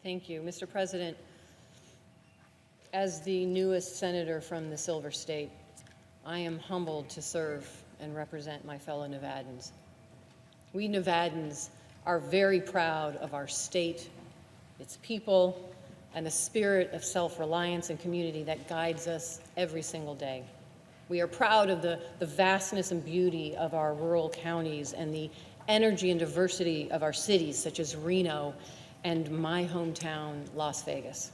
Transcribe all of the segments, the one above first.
Thank you. Mr. President, as the newest senator from the Silver State, I am humbled to serve and represent my fellow Nevadans. We Nevadans are very proud of our state, its people, and the spirit of self-reliance and community that guides us every single day. We are proud of the vastness and beauty of our rural counties and the energy and diversity of our cities, such as Reno and my hometown, Las Vegas.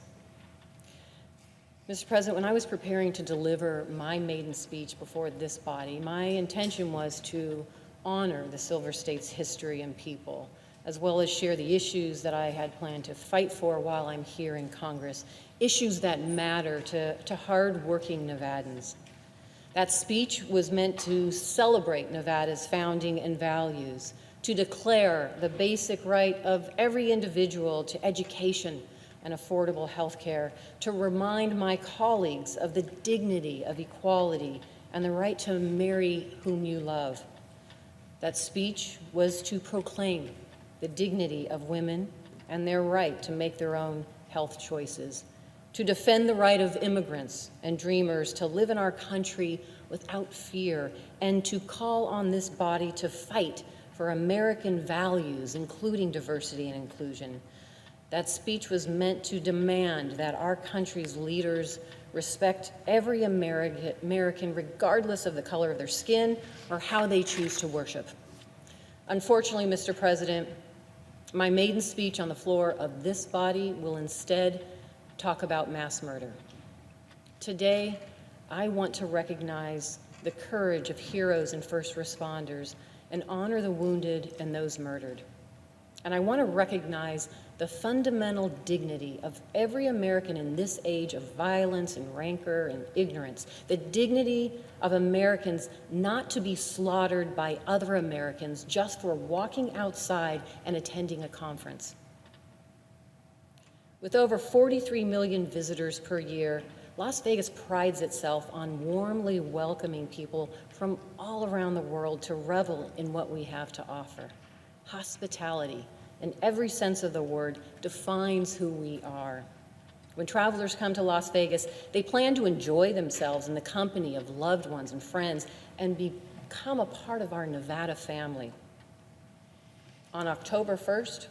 Mr. President, when I was preparing to deliver my maiden speech before this body, my intention was to honor the Silver State's history and people, as well as share the issues that I had planned to fight for while I'm here in Congress, issues that matter to hard-working Nevadans. That speech was meant to celebrate Nevada's founding and values, to declare the basic right of every individual to education and affordable health care, to remind my colleagues of the dignity of equality and the right to marry whom you love. That speech was to proclaim the dignity of women and their right to make their own health choices, to defend the right of immigrants and dreamers to live in our country without fear, and to call on this body to fight for American values, including diversity and inclusion. That speech was meant to demand that our country's leaders respect every American, regardless of the color of their skin or how they choose to worship. Unfortunately, Mr. President, my maiden speech on the floor of this body will instead talk about mass murder. Today, I want to recognize the courage of heroes and first responders and honor the wounded and those murdered. And I want to recognize the fundamental dignity of every American in this age of violence and rancor and ignorance, the dignity of Americans not to be slaughtered by other Americans just for walking outside and attending a conference. With over 43 million visitors per year, Las Vegas prides itself on warmly welcoming people from all around the world to revel in what we have to offer. Hospitality, in every sense of the word, defines who we are. When travelers come to Las Vegas, they plan to enjoy themselves in the company of loved ones and friends and become a part of our Nevada family. On October 1st,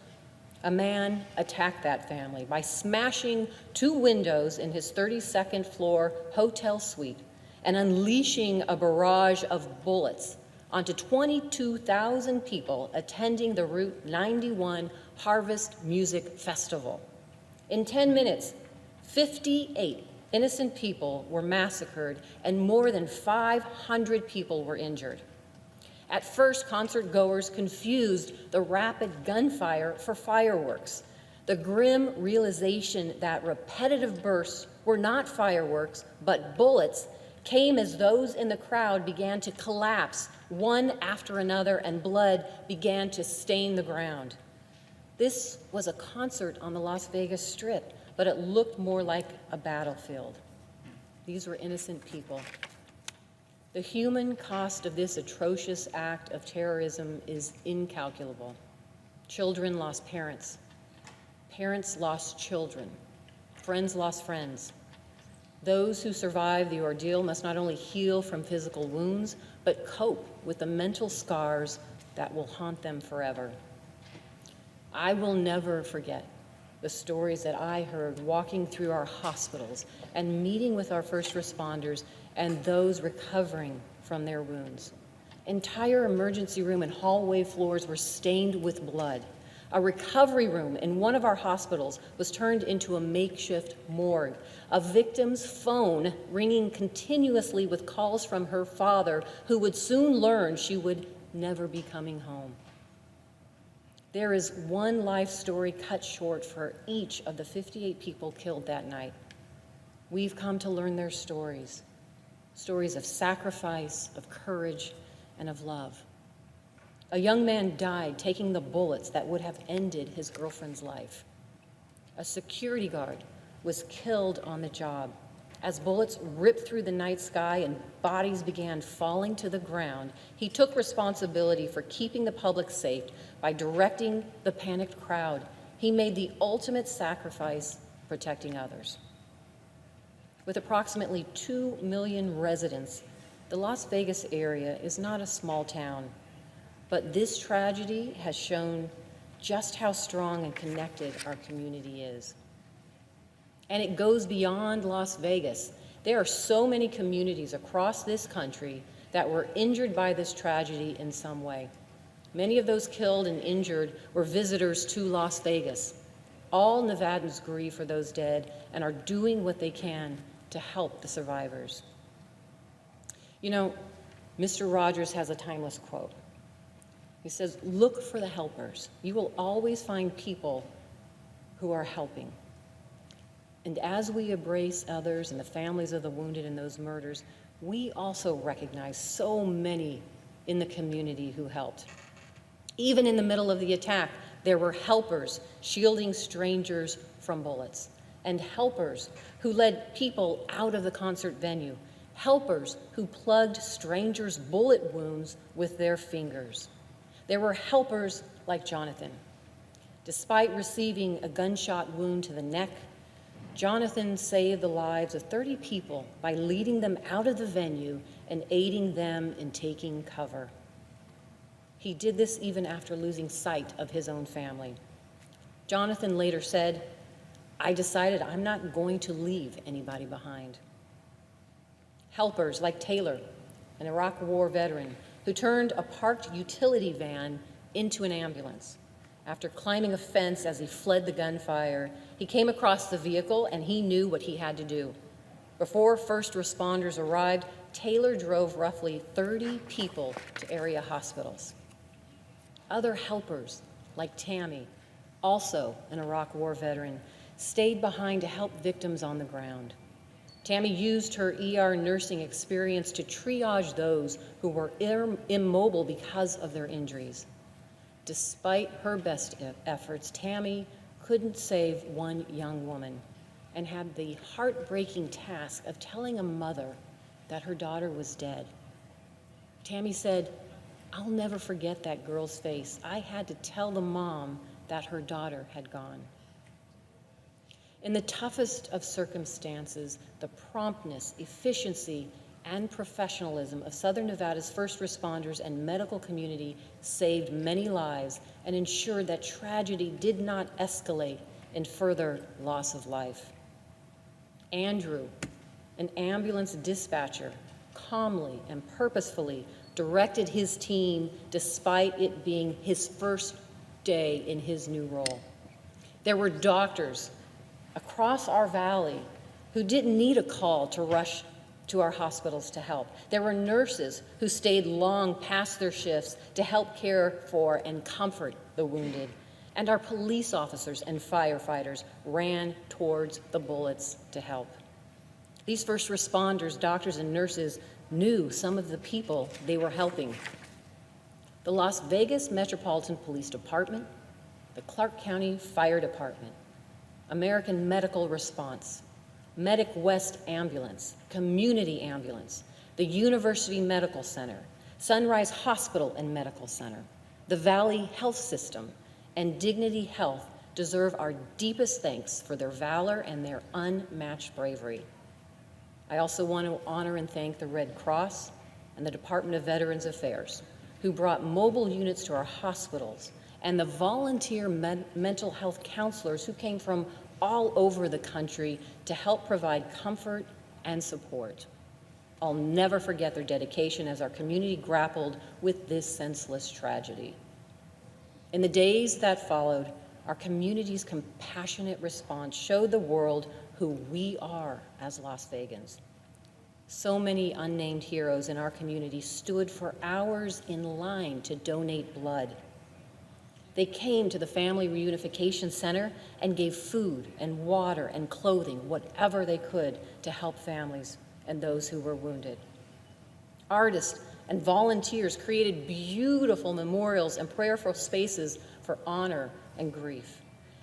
a man attacked that family by smashing 2 windows in his 32nd floor hotel suite and unleashing a barrage of bullets onto 22,000 people attending the Route 91 Harvest Music Festival. In 10 minutes, 58 innocent people were massacred and more than 500 people were injured. At first, concert goers confused the rapid gunfire for fireworks. The grim realization that repetitive bursts were not fireworks, but bullets, came as those in the crowd began to collapse one after another and blood began to stain the ground. This was a concert on the Las Vegas Strip, but it looked more like a battlefield. These were innocent people. The human cost of this atrocious act of terrorism is incalculable. Children lost parents. Parents lost children. Friends lost friends. Those who survive the ordeal must not only heal from physical wounds, but cope with the mental scars that will haunt them forever. I will never forget the stories that I heard walking through our hospitals and meeting with our first responders and those recovering from their wounds. Entire emergency room and hallway floors were stained with blood. A recovery room in one of our hospitals was turned into a makeshift morgue. A victim's phone ringing continuously with calls from her father, who would soon learn she would never be coming home. There is one life story cut short for each of the 58 people killed that night. We've come to learn their stories, stories of sacrifice, of courage, and of love. A young man died taking the bullets that would have ended his girlfriend's life. A security guard was killed on the job. As bullets ripped through the night sky and bodies began falling to the ground, he took responsibility for keeping the public safe by directing the panicked crowd He made the ultimate sacrifice protecting others. With approximately 2 million residents, the Las Vegas area is not a small town, but this tragedy has shown just how strong and connected our community is. And it goes beyond Las Vegas. There are so many communities across this country that were injured by this tragedy in some way. Many of those killed and injured were visitors to Las Vegas. All Nevadans grieve for those dead and are doing what they can to help the survivors. You know, Mr. Rogers has a timeless quote. He says, "Look for the helpers. You will always find people who are helping." And as we embrace others and the families of the wounded in those murders, we also recognize so many in the community who helped. Even in the middle of the attack, there were helpers shielding strangers from bullets, and helpers who led people out of the concert venue, helpers who plugged strangers' bullet wounds with their fingers. There were helpers like Jonathan. Despite receiving a gunshot wound to the neck, Jonathan saved the lives of 30 people by leading them out of the venue and aiding them in taking cover. He did this even after losing sight of his own family. Jonathan later said, "I decided I'm not going to leave anybody behind." Helpers like Taylor, an Iraq War veteran, who turned a parked utility van into an ambulance. After climbing a fence as he fled the gunfire, he came across the vehicle and he knew what he had to do. Before first responders arrived, Taylor drove roughly 30 people to area hospitals. Other helpers, like Tammy, also an Iraq War veteran, stayed behind to help victims on the ground. Tammy used her ER nursing experience to triage those who were immobile because of their injuries. Despite her best efforts, Tammy couldn't save one young woman and had the heartbreaking task of telling a mother that her daughter was dead. Tammy said, "I'll never forget that girl's face. I had to tell the mom that her daughter had gone." In the toughest of circumstances, the promptness, efficiency, and professionalism of Southern Nevada's first responders and medical community saved many lives and ensured that tragedy did not escalate in further loss of life. Andrew, an ambulance dispatcher, calmly and purposefully directed his team despite it being his first day in his new role. There were doctors across our valley who didn't need a call to rush to our hospitals to help. There were nurses who stayed long past their shifts to help care for and comfort the wounded. And our police officers and firefighters ran towards the bullets to help. These first responders, doctors, and nurses knew some of the people they were helping. The Las Vegas Metropolitan Police Department, the Clark County Fire Department, American Medical Response, Medic West Ambulance, Community Ambulance, the University Medical Center, Sunrise Hospital and Medical Center, the Valley Health System, and Dignity Health deserve our deepest thanks for their valor and their unmatched bravery. I also want to honor and thank the Red Cross and the Department of Veterans Affairs, who brought mobile units to our hospitals, and the volunteer mental health counselors who came from all over the country to help provide comfort and support. I'll never forget their dedication as our community grappled with this senseless tragedy. In the days that followed, our community's compassionate response showed the world who we are as Las Vegans. So many unnamed heroes in our community stood for hours in line to donate blood. They came to the Family Reunification Center and gave food and water and clothing, whatever they could, to help families and those who were wounded. Artists and volunteers created beautiful memorials and prayerful spaces for honor and grief.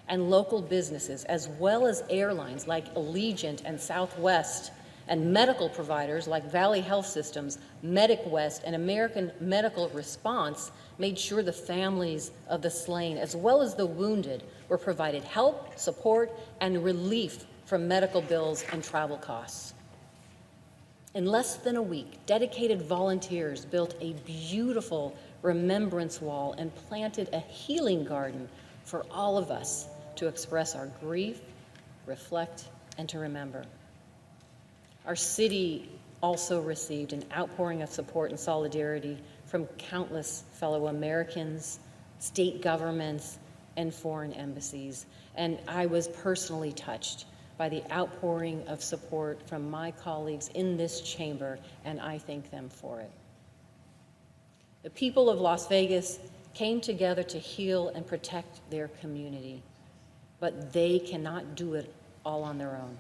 And local businesses, as well as airlines like Allegiant and Southwest, and medical providers like Valley Health Systems, Medic West, and American Medical Response made sure the families of the slain, as well as the wounded, were provided help, support, and relief from medical bills and travel costs. In less than a week, dedicated volunteers built a beautiful remembrance wall and planted a healing garden for all of us to express our grief, reflect, and to remember. Our city also received an outpouring of support and solidarity from countless fellow Americans, state governments, and foreign embassies. And I was personally touched by the outpouring of support from my colleagues in this chamber, and I thank them for it. The people of Las Vegas came together to heal and protect their community, but they cannot do it all on their own.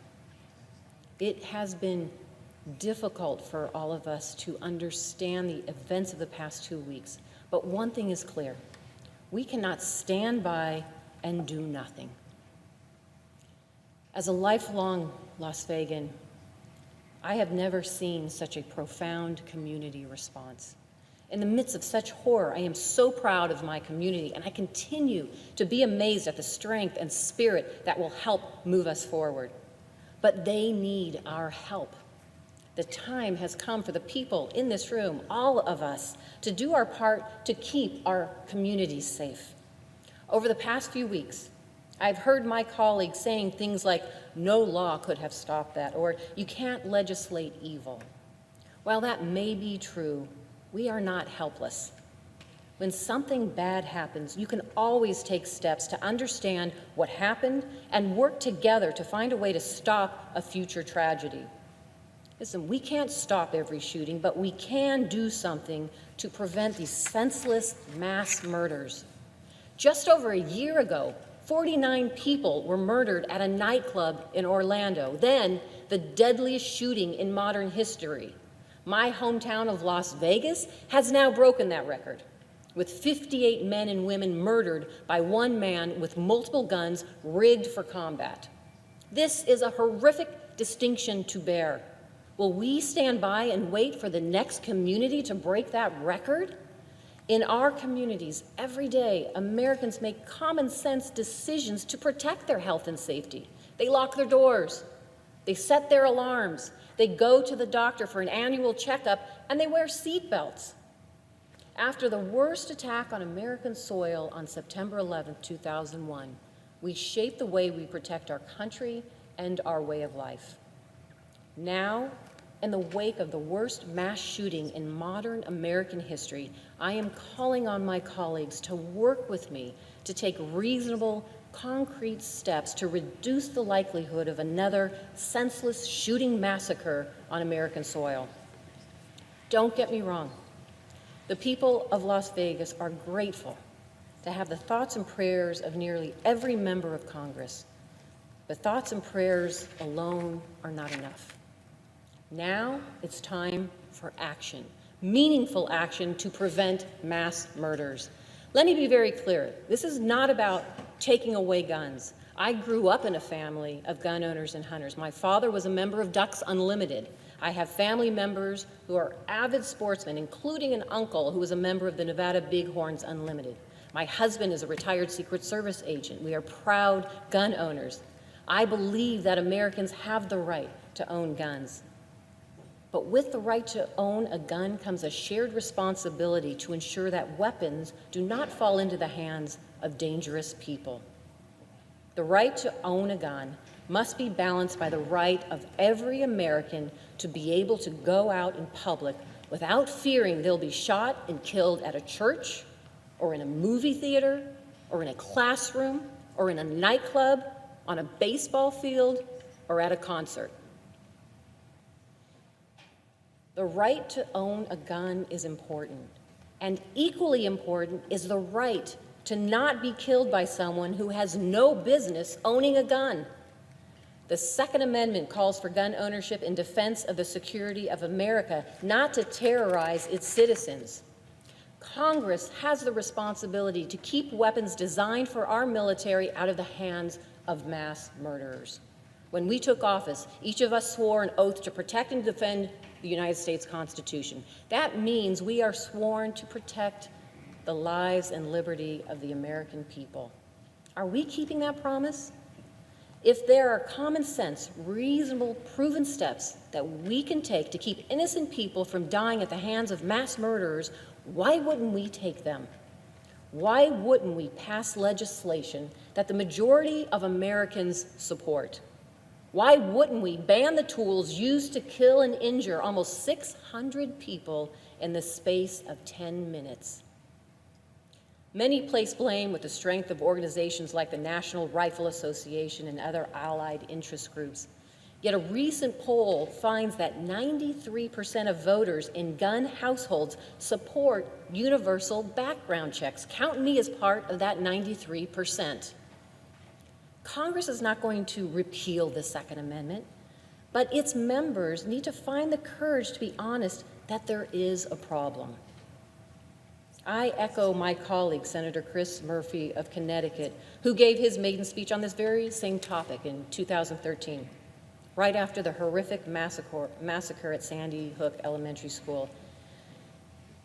It has been difficult for all of us to understand the events of the past 2 weeks, but one thing is clear: we cannot stand by and do nothing. As a lifelong Las Vegan, I have never seen such a profound community response. In the midst of such horror, I am so proud of my community, and I continue to be amazed at the strength and spirit that will help move us forward. But they need our help. The time has come for the people in this room, all of us, to do our part to keep our communities safe. Over the past few weeks, I've heard my colleagues saying things like, "No law could have stopped that," or "You can't legislate evil." While that may be true, we are not helpless. When something bad happens, you can always take steps to understand what happened and work together to find a way to stop a future tragedy. Listen, we can't stop every shooting, but we can do something to prevent these senseless mass murders. Just over a year ago, 49 people were murdered at a nightclub in Orlando, then the deadliest shooting in modern history. My hometown of Las Vegas has now broken that record, with 58 men and women murdered by one man with multiple guns rigged for combat. This is a horrific distinction to bear. Will we stand by and wait for the next community to break that record? In our communities, every day, Americans make common sense decisions to protect their health and safety. They lock their doors, they set their alarms, they go to the doctor for an annual checkup, and they wear seat belts. After the worst attack on American soil on September 11, 2001, we shaped the way we protect our country and our way of life. Now, in the wake of the worst mass shooting in modern American history, I am calling on my colleagues to work with me to take reasonable, concrete steps to reduce the likelihood of another senseless shooting massacre on American soil. Don't get me wrong. The people of Las Vegas are grateful to have the thoughts and prayers of nearly every member of Congress. But thoughts and prayers alone are not enough. Now it's time for action, meaningful action to prevent mass murders. Let me be very clear. This is not about taking away guns. I grew up in a family of gun owners and hunters. My father was a member of Ducks Unlimited. I have family members who are avid sportsmen, including an uncle who was a member of the Nevada Bighorns Unlimited. My husband is a retired Secret Service agent. We are proud gun owners. I believe that Americans have the right to own guns. But with the right to own a gun comes a shared responsibility to ensure that weapons do not fall into the hands of dangerous people. The right to own a gun must be balanced by the right of every American to be able to go out in public without fearing they'll be shot and killed at a church, or in a movie theater, or in a classroom, or in a nightclub, on a baseball field, or at a concert. The right to own a gun is important, and equally important is the right to not be killed by someone who has no business owning a gun. The Second Amendment calls for gun ownership in defense of the security of America, not to terrorize its citizens. Congress has the responsibility to keep weapons designed for our military out of the hands of mass murderers. When we took office, each of us swore an oath to protect and defend the United States Constitution. That means we are sworn to protect the lives and liberty of the American people. Are we keeping that promise? If there are common sense, reasonable, proven steps that we can take to keep innocent people from dying at the hands of mass murderers, why wouldn't we take them? Why wouldn't we pass legislation that the majority of Americans support? Why wouldn't we ban the tools used to kill and injure almost 600 people in the space of 10 minutes? Many place blame with the strength of organizations like the National Rifle Association and other allied interest groups. Yet a recent poll finds that 93% of voters in gun households support universal background checks. Count me as part of that 93%. Congress is not going to repeal the Second Amendment, but its members need to find the courage to be honest that there is a problem. I echo my colleague, Senator Chris Murphy of Connecticut, who gave his maiden speech on this very same topic in 2013, right after the horrific massacre at Sandy Hook Elementary School.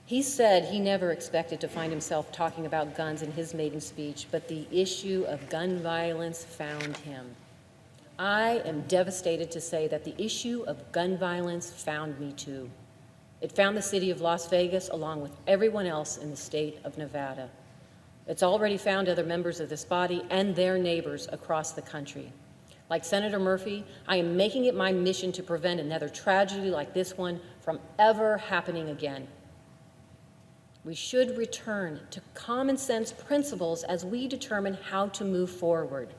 He said he never expected to find himself talking about guns in his maiden speech, but the issue of gun violence found him. I am devastated to say that the issue of gun violence found me too. It found the city of Las Vegas along with everyone else in the state of Nevada. It's already found other members of this body and their neighbors across the country. Like Senator Murphy, I am making it my mission to prevent another tragedy like this one from ever happening again. We should return to common sense principles as we determine how to move forward.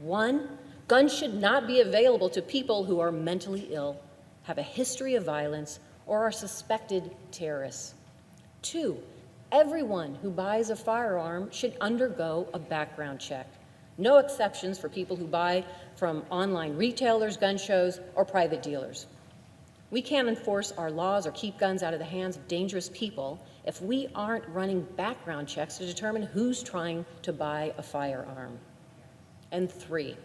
1, guns should not be available to people who are mentally ill, have a history of violence, or are suspected terrorists. 2, everyone who buys a firearm should undergo a background check. No exceptions for people who buy from online retailers, gun shows, or private dealers. We can't enforce our laws or keep guns out of the hands of dangerous people if we aren't running background checks to determine who's trying to buy a firearm. And 3,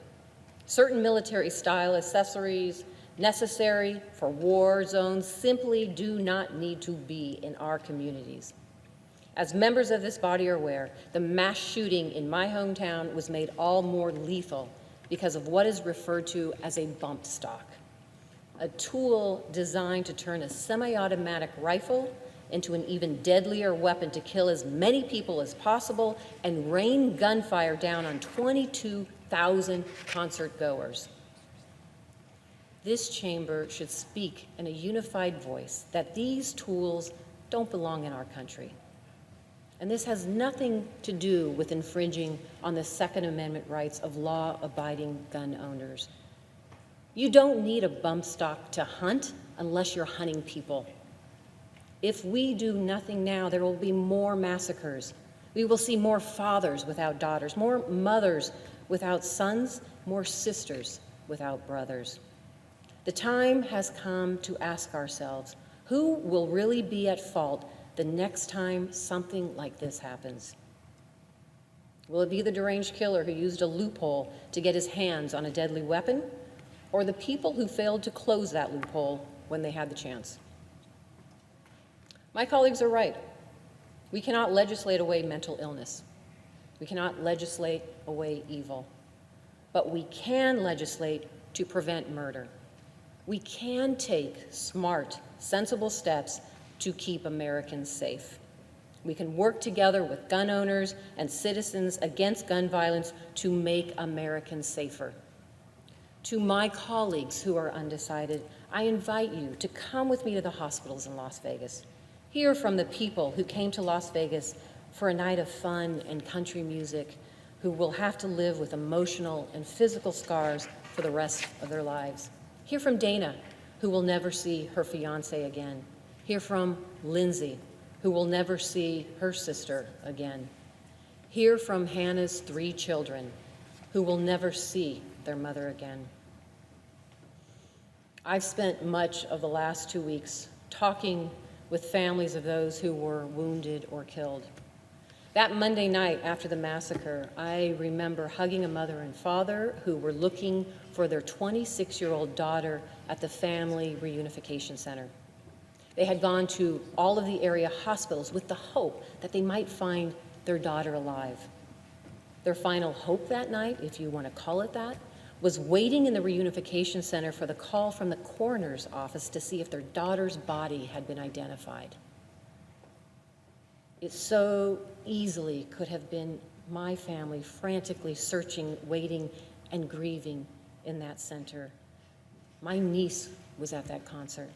certain military-style accessories necessary for war zones simply do not need to be in our communities. As members of this body are aware, the mass shooting in my hometown was made all more lethal because of what is referred to as a bump stock, a tool designed to turn a semi-automatic rifle into an even deadlier weapon to kill as many people as possible and rain gunfire down on 22,000 concert goers. This chamber should speak in a unified voice that these tools don't belong in our country. And this has nothing to do with infringing on the Second Amendment rights of law-abiding gun owners. You don't need a bump stock to hunt unless you're hunting people. If we do nothing now, there will be more massacres. We will see more fathers without daughters, more mothers without sons, more sisters without brothers. The time has come to ask ourselves, who will really be at fault the next time something like this happens? Will it be the deranged killer who used a loophole to get his hands on a deadly weapon, or the people who failed to close that loophole when they had the chance? My colleagues are right. We cannot legislate away mental illness. We cannot legislate away evil. But we can legislate to prevent murder. We can take smart, sensible steps to keep Americans safe. We can work together with gun owners and citizens against gun violence to make Americans safer. To my colleagues who are undecided, I invite you to come with me to the hospitals in Las Vegas. Hear from the people who came to Las Vegas for a night of fun and country music, who will have to live with emotional and physical scars for the rest of their lives. Hear from Dana, who will never see her fiancé again. Hear from Lindsay, who will never see her sister again. Hear from Hannah's 3 children, who will never see their mother again. I've spent much of the last 2 weeks talking with families of those who were wounded or killed. That Monday night after the massacre, I remember hugging a mother and father who were looking for their 26-year-old daughter at the Family Reunification Center. They had gone to all of the area hospitals with the hope that they might find their daughter alive. Their final hope that night, if you want to call it that, was waiting in the reunification center for the call from the coroner's office to see if their daughter's body had been identified. It so easily could have been my family frantically searching, waiting, and grieving in that center. My niece was at that concert.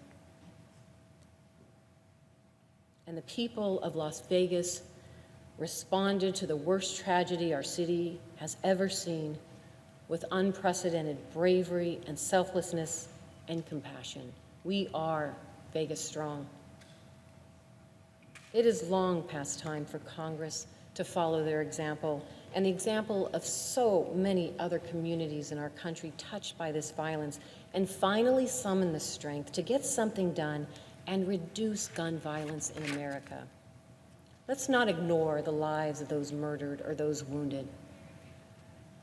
And the people of Las Vegas responded to the worst tragedy our city has ever seen with unprecedented bravery and selflessness and compassion. We are Vegas strong. It is long past time for Congress to follow their example and the example of so many other communities in our country touched by this violence, and finally summon the strength to get something done and reduce gun violence in America. Let's not ignore the lives of those murdered or those wounded.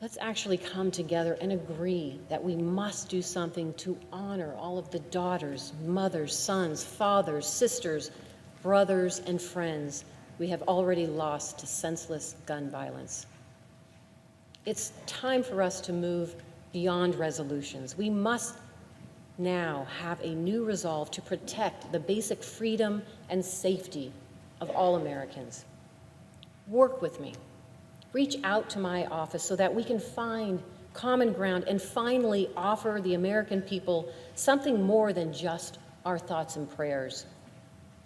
Let's actually come together and agree that we must do something to honor all of the daughters, mothers, sons, fathers, sisters, brothers, and friends we have already lost to senseless gun violence. It's time for us to move beyond resolutions. We must now have a new resolve to protect the basic freedom and safety of all Americans. Work with me. Reach out to my office so that we can find common ground and finally offer the American people something more than just our thoughts and prayers.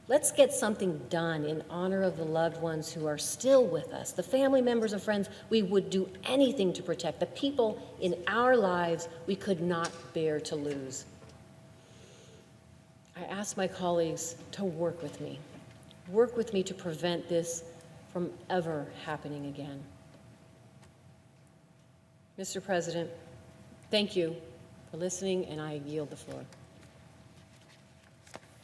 Let's get something done in honor of the loved ones who are still with us, the family members and friends we would do anything to protect, the people in our lives we could not bear to lose. I ask my colleagues to work with me to prevent this from ever happening again. Mr. President, thank you for listening, and I yield the floor.